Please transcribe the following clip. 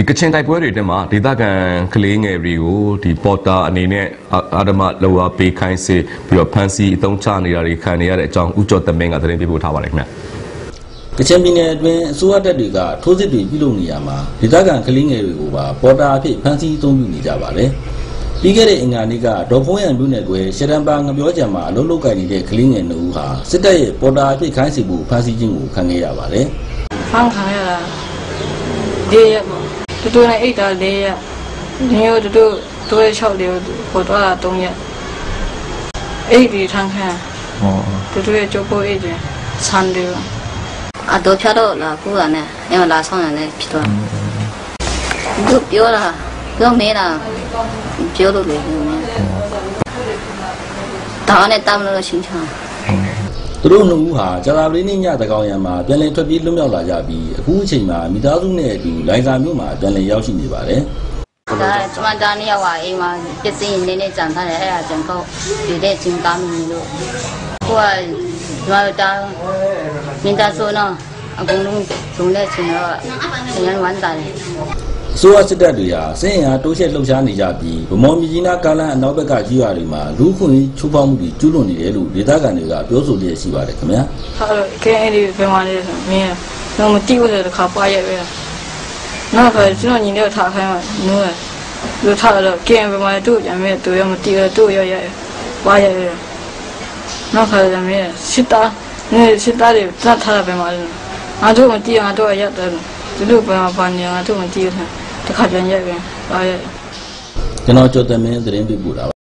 ဒီကချင်တိုက်ပွဲတွေထဲမှာဒေသခံကလေးငယ်တွေကိုဒီပေါ်တာအနေနဲ့အာဓမလောဝပေးခိုင်းစေပြီးတော့ဖန်စီအသုံးချနေတာတွေခံနေရတဲ့အကြောင်းဦးကျော်သမင်းကသတင်းပေးပို့ထားပါတယ်ခင်ဗျကချင်ပြည်နယ်အတွင်းအစိုးရတပ်တွေကထိုးစစ်တွေပြုလုပ်နေရမှာဒေသခံကလေးငယ်တွေကိုပါပေါ်တာအဖြစ်ဖန်စီအသုံးပြုနေကြပါတယ်ပြီးခဲ့တဲ့အင်္ဂါနေ့ကဒေါ်ဖုံးရံမြို့နယ်ကွယ်ရှရန်ပါငပြောကြံမှာအလုပ်လုပ်ကိုင်နေတဲ့ကလေးငယ်2ဦးဟာစစ်တပ်ရဲ့ပေါ်တာအဖြစ်ခိုင်းစီမှုဖန်စီခြင်းကိုခံခဲ့ရပါတယ်ဖန်ခံရတာ၄ရက်ပေါ့တူနဲ့အိတ်တာ၄ရက်ညို့တူ6လေးပေါ်တော့3ရက်အိတ်ဒီထန်းခံတူရဲ့ကြောပိုးအိတ်တယ်ဆန်တယ်အတော့ဖြတ်တော့လာကူတာနဲ့အမလာဆောင်ရတယ်ဖြစ်သွားသူပြောတာပြောမေးတာပြောလို့လေဒါနဲ့တမ်းလို့ရှင်းချာသူတို့2ဦးဟာကြာသပတေးနေ့ညတကောင်ရံမှာပြန်လည်ထွက်ပြေးလွတ်မြောက်လာကြပြီးအခုအချိန်မှာမိသားစုနဲ့အတူလိုင်ဇာမြို့မှာပြန်လည်ရောက်ရှိနေပါတယ်ဒါကျွန်မဒါနေ့ရောက်အိမ်မှာပစ္စည်းနေနေကြံထားတယ်အဲ့ဒါကျွန်တော်ဒီတဲ့ချင်းကားမီလို့ကိုကကျွန်တော်တာမိသားစုနော်အကုန်လုံးဇုံတဲ့ချင်းတော့ဆင်းရဲဝမ်းသာတယ်ဆိုရစစ်တပ်တွေဟာစင်ရတိုးချက်လှုပ်ရှားနေကြပြီးဗမော်မြကြီးနားကားလန်အနောက်ဘက်ကကြီးရွာတွေမှာလူခွင့်ချိုးဖောက်မှုတွေကျူးလွန်နေတယ်လို့ဒေသခံတွေကပြောဆိုလျက်ရှိပါတယ်ခင်ဗျာဟုတ်ကဲ့အဲ့ဒီဘယ်မှာလဲဆိုမင်းတော့မတိဘူးတဲ့ခါပွားရဲ့ပဲနောက်ကကျွန်တော်ညီလေးထားခိုင်းမှာနိုးတယ်လူထားတော့ကဲဘယ်မှာတို့ကြမယ်တို့ရမတိဘူးတို့ရပွားရဲ့နောက်ကလည်းမင်းစစ်သားတွေတတ်ထားတာပဲမှာလဲငါတို့မတိအောင်တို့ရတယ်သူတို့ဘယ်မှာပါနေငါတို့မတိဘူးတခါပြန်ရက်ပြန်ပါရဲ့ကျွန်တော်ကြိုတင်မင်းသတင်းပေးပို့တာ